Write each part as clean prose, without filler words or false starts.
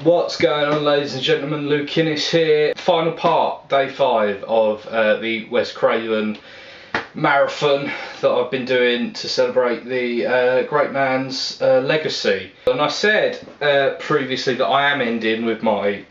What's going on, ladies and gentlemen? Luke Innes here. Final part, day 5 of the Wes Craven marathon that I've been doing to celebrate the great man's legacy. And I said previously that I am ending with my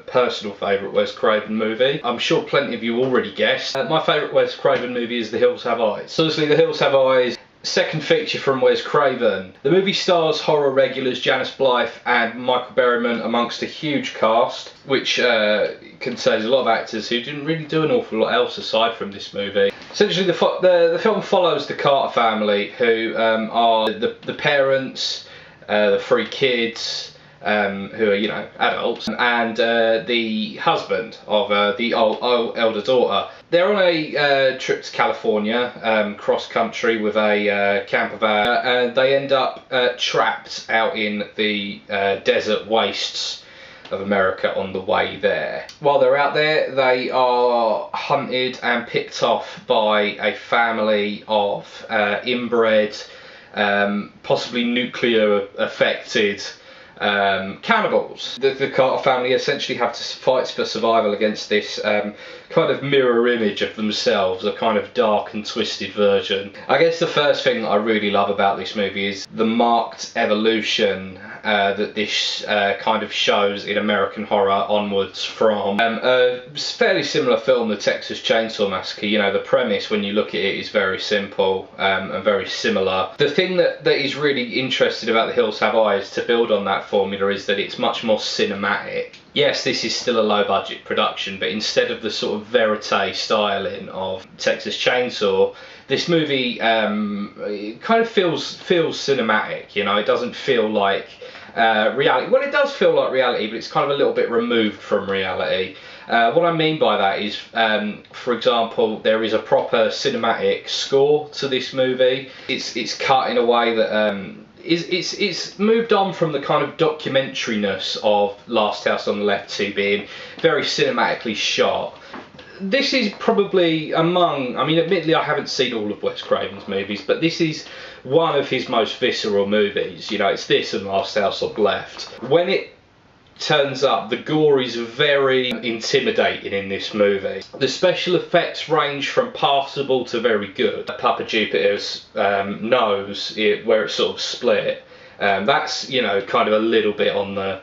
personal favourite Wes Craven movie. I'm sure plenty of you already guessed. My favourite Wes Craven movie is The Hills Have Eyes. So obviously The Hills Have Eyes, second feature from Wes Craven. The movie stars horror regulars Janice Blythe and Michael Berryman amongst a huge cast, which contains a lot of actors who didn't really do an awful lot else aside from this movie. Essentially, the film follows the Carter family, who are the parents, the 3 kids, who are, you know, adults, and the husband of the elder daughter. They're on a trip to California, cross country with a camper van, and they end up trapped out in the desert wastes of America on the way there. While they're out there, they are hunted and picked off by a family of inbred, possibly nuclear affected cannibals. The Carter family essentially have to fight for survival against this kind of mirror image of themselves, a kind of dark and twisted version. I guess the first thing that I really love about this movie is the marked evolution that this kind of shows in American horror onwards from a fairly similar film, The Texas Chainsaw Massacre. You know, the premise when you look at it is very simple and very similar. The thing that is really interesting about The Hills Have Eyes, to build on that formula, is that it's much more cinematic. Yes, this is still a low budget production, but instead of the sort of verite styling of Texas Chainsaw, this movie kind of feels cinematic. You know, it doesn't feel like reality. Well, it does feel like reality, but it's kind of a little bit removed from reality. What I mean by that is, for example, there is a proper cinematic score to this movie. It's cut in a way that it's moved on from the kind of documentariness of Last House on the Left to being very cinematically shot. This is probably among, I mean, admittedly I haven't seen all of Wes Craven's movies, but this is one of his most visceral movies. You know, it's this and Last House on the Left. When it turns up, the gore is very intimidating in this movie. The special effects range from passable to very good. Papa Jupiter's nose, where it's sort of split, that's, you know, kind of a little bit on the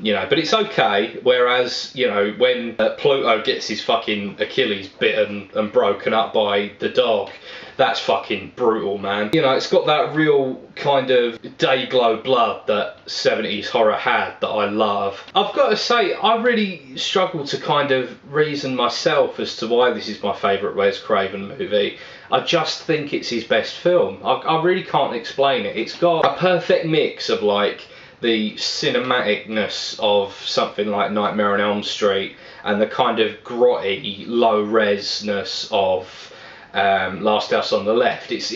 you know, but it's okay. Whereas, you know, when Pluto gets his fucking Achilles bitten and broken up by the dog, that's fucking brutal, man. You know, it's got that real kind of day-glow blood that 70s horror had that I love. I've got to say, I really struggle to kind of reason myself as to why this is my favourite Wes Craven movie. I just think it's his best film. I really can't explain it. It's got a perfect mix of, like, the cinematicness of something like Nightmare on Elm Street and the kind of grotty, low-resness of Last House on the Left. It's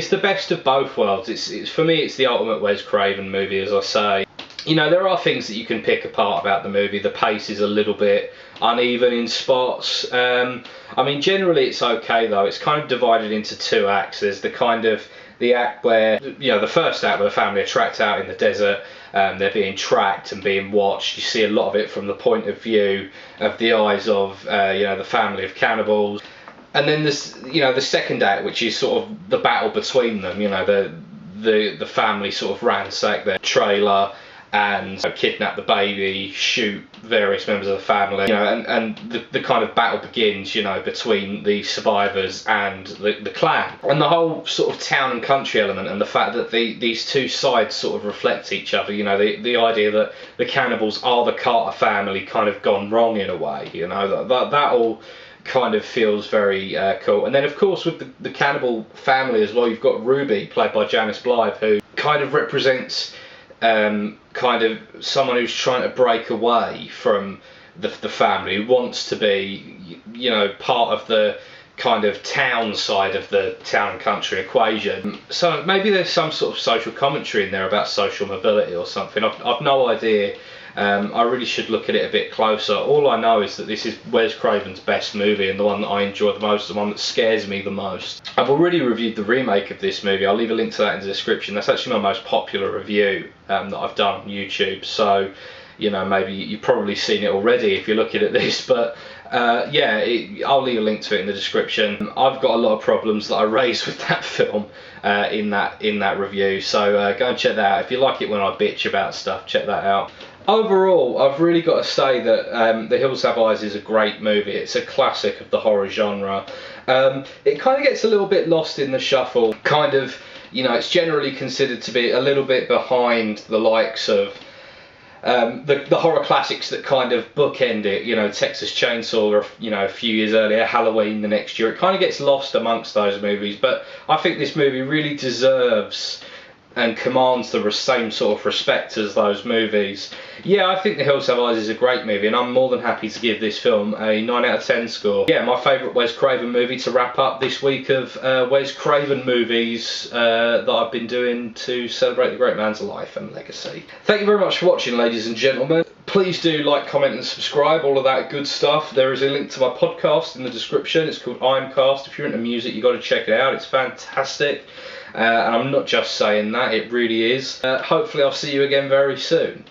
the best of both worlds. It's for me, it's the ultimate Wes Craven movie, as I say. You know, there are things that you can pick apart about the movie. The pace is a little bit uneven in spots. I mean, generally it's okay though. It's kind of divided into 2 acts. There's the kind of the act where, you know, the first act where the family are trapped out in the desert, they're being tracked and being watched. You see a lot of it from the point of view of the eyes of, you know, the family of cannibals. And then this, you know, the second act, which is sort of the battle between them. You know, the family sort of ransack their trailer and kidnap the baby, shoot various members of the family, you know, and the kind of battle begins, you know, between the survivors and the clan. And the whole sort of town and country element, and the fact that these 2 sides sort of reflect each other, you know, the idea that the cannibals are the Carter family kind of gone wrong in a way, you know, that all kind of feels very cool. And then of course with the cannibal family as well, you've got Ruby, played by Janice Blythe, who kind of represents kind of someone who's trying to break away from the family, who wants to be, you know, part of the kind of town side of the town and country equation. So maybe there's some sort of social commentary in there about social mobility or something. I've no idea. I really should look at it a bit closer. All I know is that this is Wes Craven's best movie and the one that I enjoy the most, the one that scares me the most. I've already reviewed the remake of this movie. I'll leave a link to that in the description. That's actually my most popular review that I've done on YouTube. So you know, maybe you've probably seen it already if you're looking at this, but yeah, I'll leave a link to it in the description. I've got a lot of problems that I raised with that film in that review, so go and check that out. If you like it when I bitch about stuff, check that out. Overall, I've really got to say that The Hills Have Eyes is a great movie. It's a classic of the horror genre. It kind of gets a little bit lost in the shuffle. Kind of, you know, it's generally considered to be a little bit behind the likes of the horror classics that kind of bookend it. You know, Texas Chainsaw, or, you know, a few years earlier, Halloween the next year. It kind of gets lost amongst those movies. But I think this movie really deserves and commands the same sort of respect as those movies. Yeah, I think The Hills Have Eyes is a great movie, and I'm more than happy to give this film a 9 out of 10 score. Yeah, my favourite Wes Craven movie to wrap up this week of Wes Craven movies that I've been doing to celebrate the great man's life and legacy. Thank you very much for watching, ladies and gentlemen. Please do like, comment and subscribe, all of that good stuff. There is a link to my podcast in the description. It's called Imecast. If you're into music, you've got to check it out. It's fantastic. And I'm not just saying that, it really is. Hopefully I'll see you again very soon.